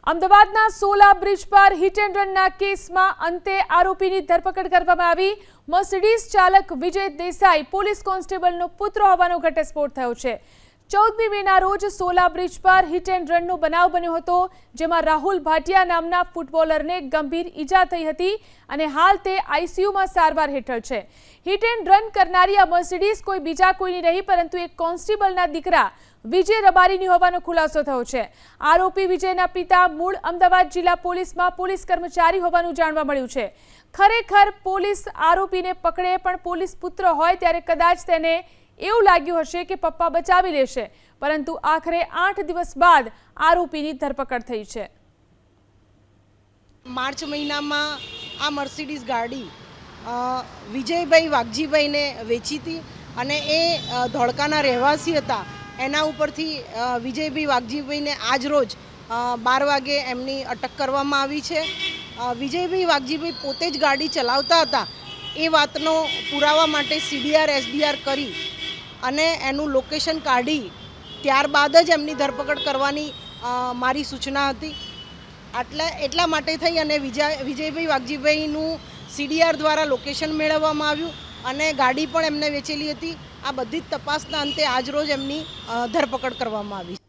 અમદાવાદના સોલા બ્રિજ પર hit and રનના કેસમાં અંતે આરોપીની ધરપકડ કરવામાં આવી। મર્સિડીઝ ચાલક વિજય દેસાઈ પોલીસ કોન્સ્ટેબલનો પુત્ર હોવાનો ઘટસ્ફોટ થયો છે। 14મી મેના રોજ સોલા બ્રિજ પર હિટ એન્ડ રનનો બનાવ બન્યો હતો, જેમાં રાહુલ ભાટિયા નામના ફૂટબોલરને ગંભીર ઈજા થઈ હતી અને હાલ તે આઈસીયુમાં સારવાર હેઠળ છે। હિટ એન્ડ રન કરનારી આ મર્સિડીઝ કોઈ બીજા કોઈની નહીં, પરંતુ એક કોન્સ્ટેબલના દીકરા વિજય રબારીની હોવાનો ખુલાસો થયો છે। આરોપી વિજયના પિતા મૂળ અમદાવાદ જિલ્લા પોલીસમાં પોલીસ કર્મચારી હોવાનું જાણવા મળ્યું છે। ખરેખર પોલીસ આરોપીને પકડે, પણ પોલીસ પુત્ર હોય ત્યારે કદાચ તેને એવું લાગ્યું હશે કે પપ્પા બચાવી લેશે, પરંતુ આખરે 8 દિવસ બાદ આરોપીની ધરપકડ થઈ છે। માર્ચ મહિનામાં આ મર્સિડીઝ ગાડી વિજયભાઈ વાઘજીભાઈને વેચી હતી અને એ ધોળકાના રહેવાસી હતા। એના ઉપરથી વિજયભાઈ વાઘજીભાઈને આજ રોજ 12 વાગે એમની અટક કરવામાં આવી છે। વિજયભાઈ વાઘજીભાઈ પોતે જ ગાડી ચલાવતા હતા એ વાતનો પુરાવા માટે સીડીઆર એસડીઆર કરી અને એનું લોકેશન કાઢી ત્યારબાદ જ એમની ધરપકડ કરવાની મારી સૂચના હતી। એટલા માટે થઈ અને વિજયભાઈ વાઘજીભાઈનું સીડીઆર દ્વારા લોકેશન મેળવવામાં આવ્યું અને ગાડી પણ એમને વેચેલી હતી। આ બધી જ તપાસના અંતે આજરોજ એમની ધરપકડ કરવામાં આવી।